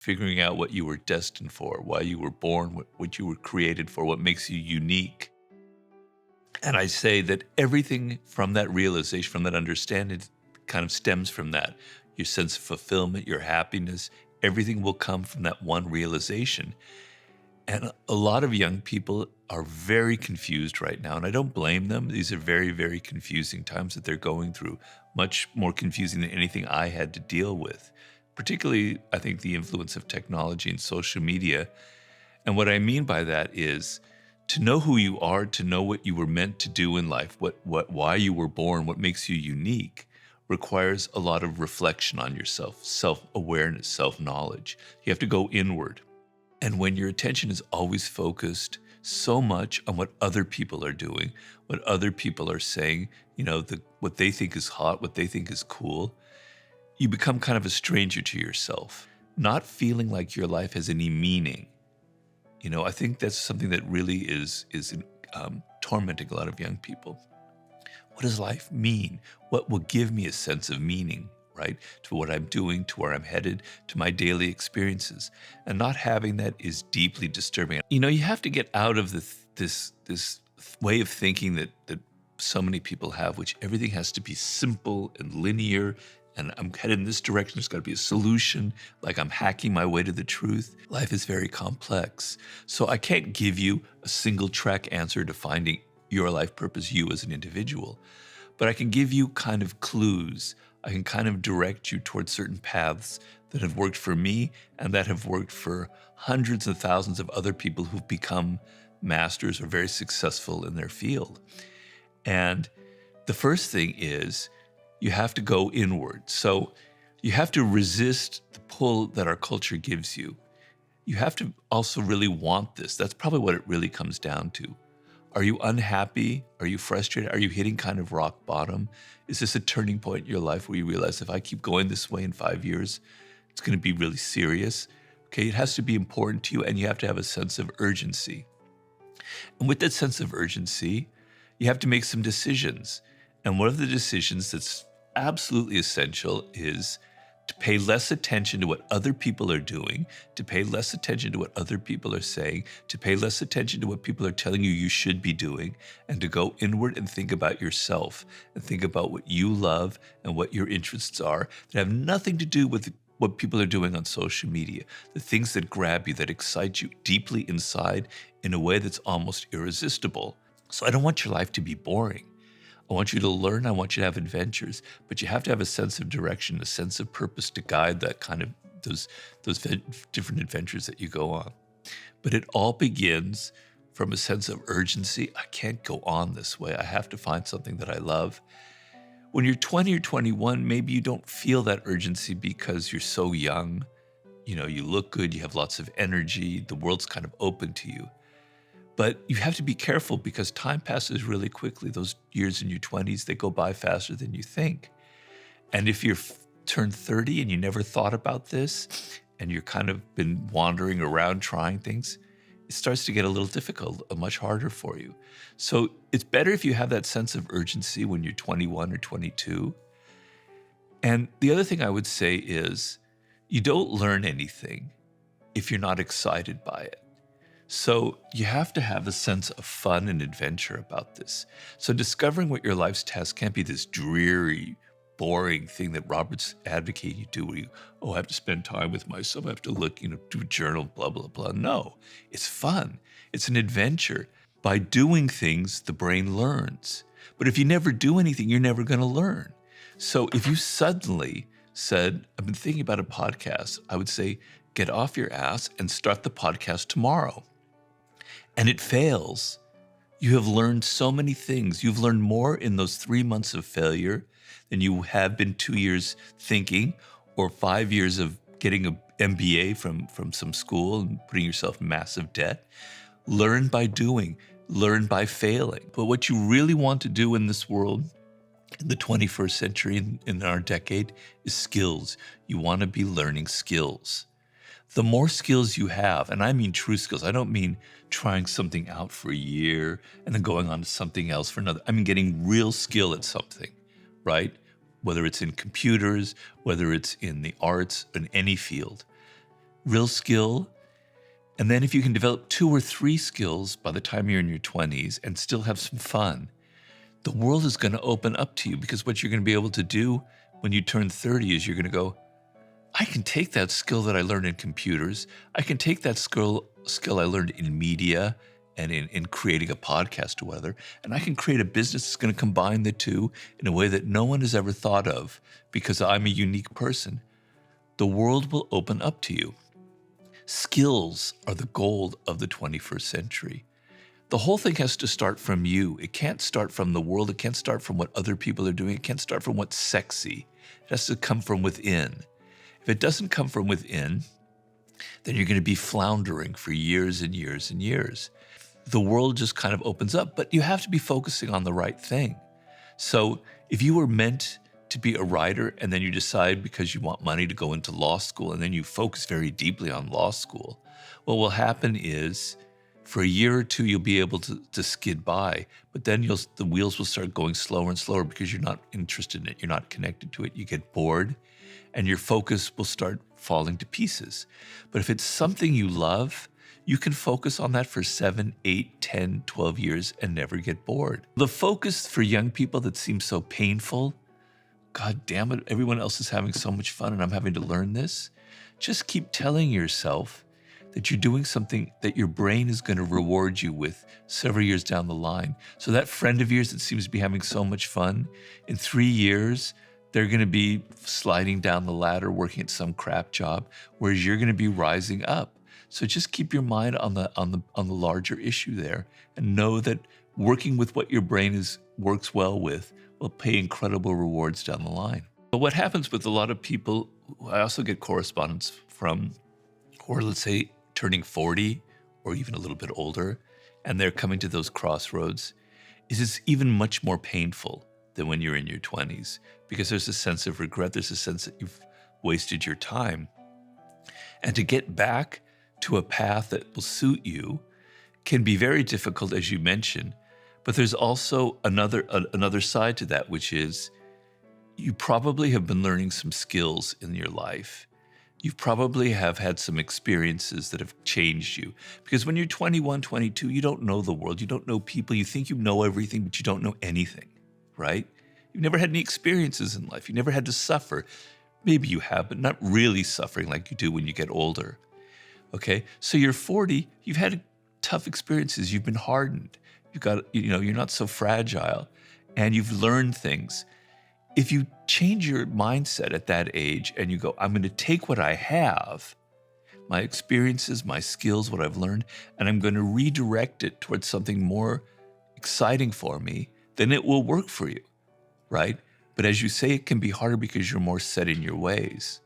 figuring out what you were destined for, why you were born, what you were created for, what makes you unique. And I say that everything from that realization, from that understanding, kind of stems from that. Your sense of fulfillment, your happiness, everything will come from that one realization. And a lot of young people are very confused right now, and I don't blame them. These are very, very confusing times that they're going through, much more confusing than anything I had to deal with. Particularly, I think, the influence of technology and social media. And what I mean by that is to know who you are, to know what you were meant to do in life, why you were born, what makes you unique, requires a lot of reflection on yourself, self-awareness, self-knowledge. You have to go inward. And when your attention is always focused so much on what other people are doing, what other people are saying, what they think is hot, what they think is cool, you become kind of a stranger to yourself, not feeling like your life has any meaning. I think that's something that really is tormenting a lot of young people. What does life mean? What will give me a sense of meaning, right? To what I'm doing, to where I'm headed, to my daily experiences. And not having that is deeply disturbing. You have to get out of this way of thinking that so many people have, which everything has to be simple and linear, and I'm headed in this direction, there's got to be a solution, like I'm hacking my way to the truth. Life is very complex. So I can't give you a single track answer to finding your life purpose, you as an individual. But I can give you kind of clues. I can kind of direct you towards certain paths that have worked for me and that have worked for hundreds of thousands of other people who've become masters or very successful in their field. And the first thing is you have to go inward. So you have to resist the pull that our culture gives you. You have to also really want this. That's probably what it really comes down to. Are you unhappy? Are you frustrated? Are you hitting kind of rock bottom? Is this a turning point in your life where you realize if I keep going this way in 5 years, it's going to be really serious? Okay, it has to be important to you, and you have to have a sense of urgency. And with that sense of urgency, you have to make some decisions. And one of the decisions that's absolutely essential is to pay less attention to what other people are doing, to pay less attention to what other people are saying, to pay less attention to what people are telling you should be doing, and to go inward and think about yourself and think about what you love and what your interests are that have nothing to do with what people are doing on social media, the things that grab you, that excite you deeply inside in a way that's almost irresistible. So I don't want your life to be boring. I want you to learn, I want you to have adventures, but you have to have a sense of direction, a sense of purpose to guide that kind of those different adventures that you go on. But it all begins from a sense of urgency. I can't go on this way. I have to find something that I love. When you're 20 or 21, maybe you don't feel that urgency because you're so young. You look good, you have lots of energy, the world's kind of open to you. But you have to be careful because time passes really quickly. Those years in your 20s, they go by faster than you think. And if you're turned 30 and you never thought about this, and you're kind of been wandering around trying things, it starts to get a little difficult, much harder for you. So it's better if you have that sense of urgency when you're 21 or 22. And the other thing I would say is you don't learn anything if you're not excited by it. So you have to have a sense of fun and adventure about this. So discovering what your life's task can't be this dreary, boring thing that Robert's advocating you do, where I have to spend time with myself, I have to look, do a journal, blah, blah, blah. No, it's fun. It's an adventure. By doing things, the brain learns. But if you never do anything, you're never going to learn. So if you suddenly said, I've been thinking about a podcast, I would say, get off your ass and start the podcast tomorrow. And it fails. You have learned so many things. You've learned more in those 3 months of failure than you have been 2 years thinking, or 5 years of getting an MBA from some school and putting yourself in massive debt. Learn by doing, learn by failing. But what you really want to do in this world, in the 21st century, in our decade, is skills. You want to be learning skills. The more skills you have, and I mean true skills, I don't mean trying something out for a year and then going on to something else for another. I mean getting real skill at something, right? Whether it's in computers, whether it's in the arts, in any field. real skill. And then if you can develop 2 or 3 skills by the time you're in your 20s and still have some fun, the world is going to open up to you, because what you're going to be able to do when you turn 30 is you're going to go, I can take that skill that I learned in computers. I can take that skill I learned in media and in creating a podcast or whatever, and I can create a business that's going to combine the two in a way that no one has ever thought of, because I'm a unique person. The world will open up to you. Skills are the gold of the 21st century. The whole thing has to start from you. It can't start from the world. It can't start from what other people are doing. It can't start from what's sexy. It has to come from within. If it doesn't come from within, then you're going to be floundering for years and years and years. The world just kind of opens up, but you have to be focusing on the right thing. So if you were meant to be a writer and then you decide because you want money to go into law school and then you focus very deeply on law school, what will happen is for a year or two, you'll be able to skid by, but then the wheels will start going slower and slower because you're not interested in it. You're not connected to it. You get bored and your focus will start falling to pieces. But if it's something you love, you can focus on that for 7, 8, 10, 12 years and never get bored. The focus for young people that seems so painful, God damn it, everyone else is having so much fun and I'm having to learn this. Just keep telling yourself that you're doing something that your brain is going to reward you with several years down the line. So that friend of yours that seems to be having so much fun, in 3 years, they're going to be sliding down the ladder, working at some crap job, whereas you're going to be rising up. So just keep your mind on the larger issue there, and know that working with what your brain works well with will pay incredible rewards down the line. But what happens with a lot of people, I also get correspondence from, or let's say turning 40 or even a little bit older, and they're coming to those crossroads, is it's even much more painful than when you're in your 20s, because there's a sense of regret. There's a sense that you've wasted your time. And to get back to a path that will suit you can be very difficult, as you mentioned, but there's also another side to that, which is you probably have been learning some skills in your life. You probably have had some experiences that have changed you. Because when you're 21, 22, you don't know the world. You don't know people. You think you know everything, but you don't know anything, right? You've never had any experiences in life. You never had to suffer. Maybe you have, but not really suffering like you do when you get older. Okay, so you're 40, you've had tough experiences, you've been hardened, you're not so fragile, and you've learned things. If you change your mindset at that age and you go, I'm going to take what I have, my experiences, my skills, what I've learned, and I'm going to redirect it towards something more exciting for me, then it will work for you, right? But as you say, it can be harder because you're more set in your ways.